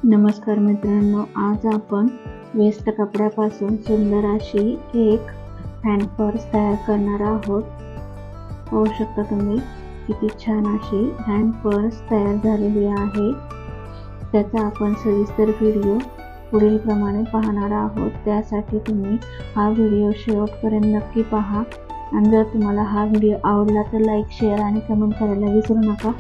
नमस्कार मित्रांनो, आज आपण वेस्ट कपड्यापासून सुंदर अशी एक हँड पर्स तयार करणार आहोत। पाहू शकता तुम्ही किती छान अशी हँड पर्स तयार झालेली आहे। त्याचा आपण सविस्तर व्हिडिओ पुढील प्रमाणे पाहणार आहोत। त्यासाठी तुम्ही हा व्हिडिओ शेवटपर्यंत नक्की पहा आणि जर तुम्हाला हा व्हिडिओ आवडला तर लाईक, शेअर आणि कमेंट करायला विसरू नका।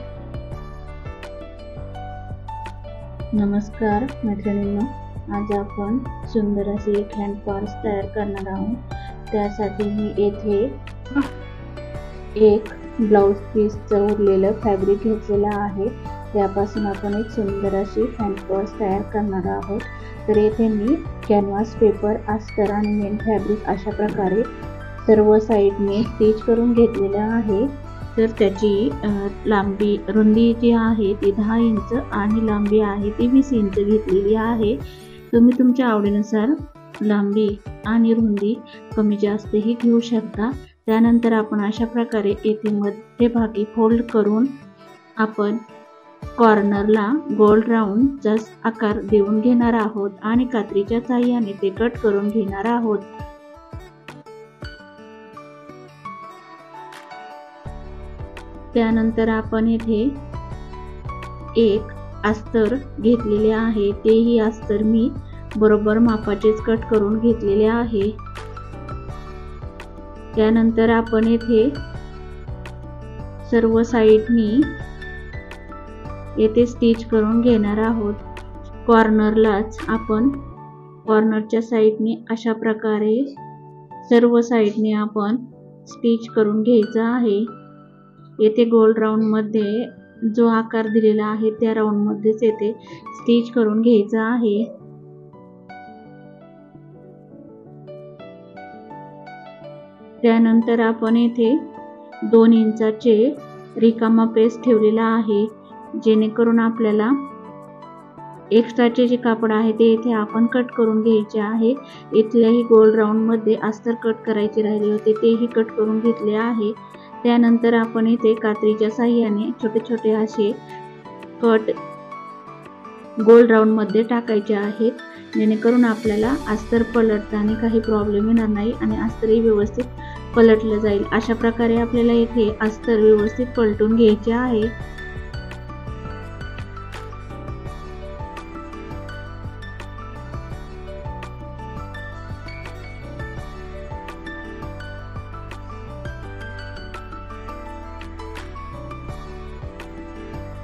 नमस्कार मैत्रिणींनो, आज आपण सुंदर अशी एक हँड पर्स तयार करणार आहोत। त्यासाठी मी येथे एक ब्लाउज पीसचं उरलेलं फॅब्रिक घेतलेलं आहे। त्यापासून आपण एक सुंदर अशी हँड पर्स तयार करणार आहोत। तर येथे मी कॅनव्हास पेपर, अस्तर आणि मेन फॅब्रिक अशा प्रकारे सर्व साइडने स्टिच करून घेतलेलं आहे। तर त्याची लांबी रुंदी जी आहे ती 10 इंच आणि लांबी आहे ती 20 इंच घेतलेली आहे। तुम्ही तुमच्या आवडीनुसार लांबी आणि रुंदी कमी जास्तही घेऊ शकता। त्यानंतर आपण अशा प्रकारे येथे मध्यभागी फोल्ड करून आपण कॉर्नरला गोल राऊंडचा आकार देऊन घेणार आहोत आणि कात्रीच्या साहाय्याने ते कट करून घेणार आहोत। त्यानंतर आपण येथे एक अस्तर घेतलेले आहे। तेही अस्तर मी बरोबर मापाचेच कट करून घेतलेले आहे। त्यानंतर आपण येथे सर्व साइडनी येथे स्टिच करून घेणार आहोत। कॉर्नरलाच आपण कॉर्नरच्या साइडनी अशा प्रकारे सर्व साइडनी आपण स्टिच करून घ्यायचा आहे। येथे गोल राऊंड मध्ये जो आकार दिलेला आहे त्या राऊंड मध्येच येथे स्टिच करून घ्यायचा आहे। त्यानंतर आपण येथे 2 इंचाचे रिकामा पेस ठेवलेला आहे, जेणेकरून आपल्याला एक्स्ट्राचे जे कापड आहे ते येथे आपण कट करून घ्यायचे आहे। इथल्याही गोल राऊंड मध्ये अस्तर कट करायचे राहिले होते, तेही कट करून घेतले आहे। त्यानंतर आपण इथे कात्रीच्या साहाय्याने छोटे छोटे असे कट गोल राऊंड मध्ये टाकायचे आहेत, जेणेकरून आपल्याला अस्तर पलटताना काही प्रॉब्लेम येणार नाही आणि अस्तरही व्यवस्थित पलटलं जाईल। अशा प्रकारे आपल्याला इथे अस्तर व्यवस्थित पलटून घ्यायचे आहे।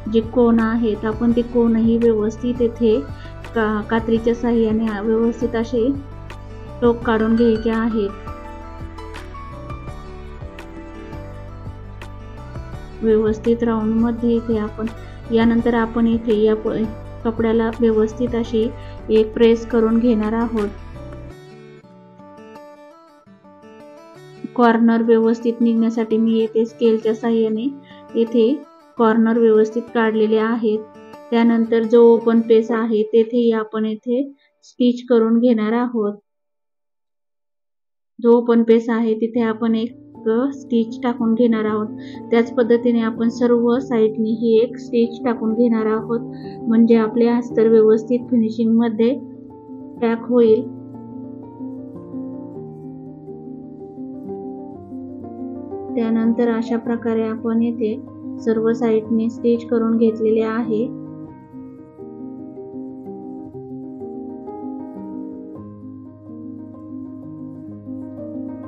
जे कोण आहेत आपण ते कोणही व्यवस्थित येथे कात्रीच्या साहाय्याने व्यवस्थित असे टोक काढून घ्यायचे आहेत। व्यवस्थित राऊंड मध्ये इथे आपण यानंतर आपण इथे या कपड्याला व्यवस्थित अशी एक प्रेस करून घेणार आहोत। कॉर्नर व्यवस्थित निघण्यासाठी मी येथे स्केलच्या साहाय्याने येथे कॉर्नर व्यवस्थित काढलेले आहेत। त्यानंतर जो ओपन पेस आहे तेथेही आपण येथे स्टिच करून घेणार आहोत। जो ओपन पेस आहे तिथे आपण एक स्टिच टाकून घेणार आहोत। त्याच पद्धतीने आपण सर्व साइडनी ही एक स्टिच टाकून घेणार आहोत, म्हणजे आपले अस्तर व्यवस्थित फिनिशिंग मध्ये पॅक होईल। त्यानंतर अशा प्रकारे आपण येथे सर्व साइडने स्टिच करून घेतलेले आहे।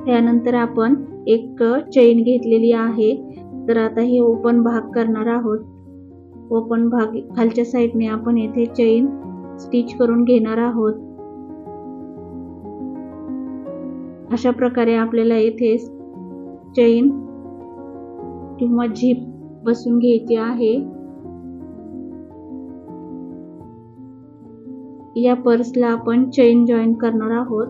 त्यानंतर आपण एक चेन घेतलेली आहे। तर आता हे ओपन भाग करणार आहोत। ओपन भाग खालच्या साइडने आपण येथे चेन स्टिच करून घेणार आहोत। अशा प्रकारे आपल्याला येथे चेन किंवा झिप बसून घ्यायची आहे। या पर्सला आपण चेन जॉईन करणार आहोत।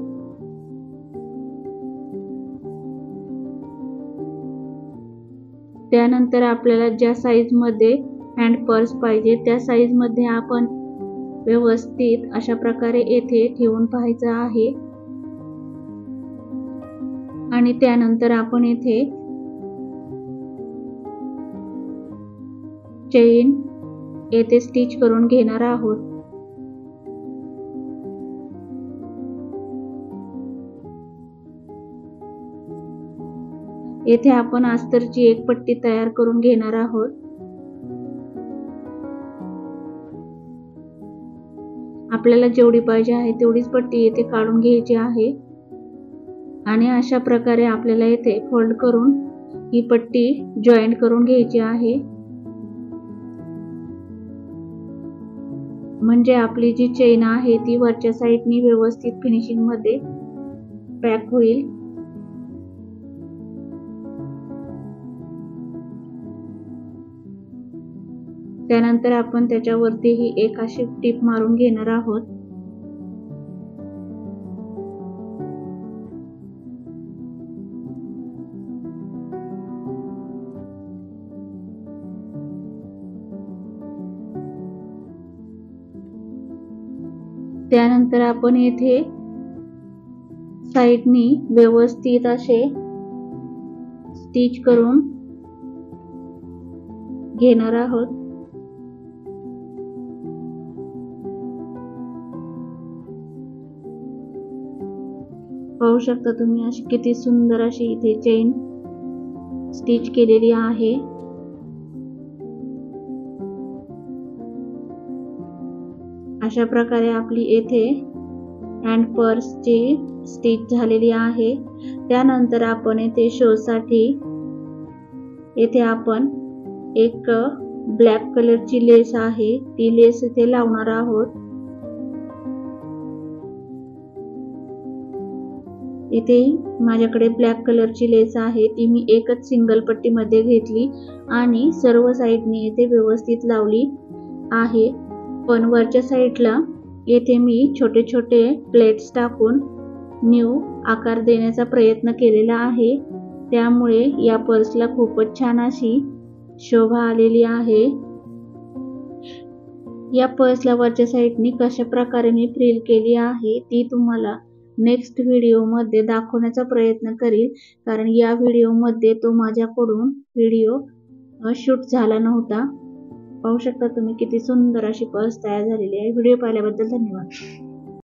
त्यानंतर आपल्याला ज्या साइज मध्ये हँड पर्स पाहिजे त्या साइज मध्ये आपण व्यवस्थित अशा प्रकारे येथे ठेवून पाहायचं आहे आणि त्यानंतर आपण येथे चेन येथे स्टिच करून घेणार आहोत। येथे आपण अस्तरची एक पट्टी तयार करून घेणार आहोत. आपल्याला जेवढी पाहिजे आहे तेवढीच पट्टी येथे काढून घ्यायची आहे आणि अशा प्रकारे आपल्याला येथे फोल्ड करून ही पट्टी जॉईंट करून घ्यायची आहे. म्हणजे आपली जी चेन आहे ती वरच्या साईडनी व्यवस्थित फिनिशिंग मध्ये पॅक होईल. त्यानंतर आपण त्याच्यावरतीही एक अशी टिप मारून घेणार आहोत. त्यानंतर आपण येथे साईडनी व्यवस्थित असे स्टिच करून घेणार आहोत. पाहू शकता तुम्ही अशी किती सुंदर अशी इथे चेन स्टिच केलेली आहे. अशा प्रकारे आपली येथे हँड पर्सची स्टिच झालेली आहे. त्यानंतर आपण येथे शो साठी येथे आपण एक ब्लॅक कलरची लेस आहे ती लेस इथे लावणार आहोत. इथे माझ्याकडे ब्लॅक कलरची लेस आहे ती मी एकच सिंगल पट्टी मध्ये घेतली आणि सर्व साइडने येथे व्यवस्थित लावली आहे. पण वरच्या साइडला येथे मी छोटे छोटे प्लेट्स टाकून न्यू आकार देण्याचा प्रयत्न केलेला आहे. त्यामुळे या पर्सला खूपच छान अशी शोभा आलेली आहे. या पर्सला वरच्या साइडनी कशा प्रकारे मी फ्रिल केली आहे ती तुम्हाला नेक्स्ट व्हिडिओ मध्ये दाखवण्याचा प्रयत्न करील, कारण या व्हिडिओ मध्ये तो माझ्याकडून व्हिडिओ शूट झाला नव्हता. पाहू शकता तुम्ही किती सुंदर अशी पर्स तयार झालेली आहे. व्हिडिओ पाहिल्याबद्दल धन्यवाद.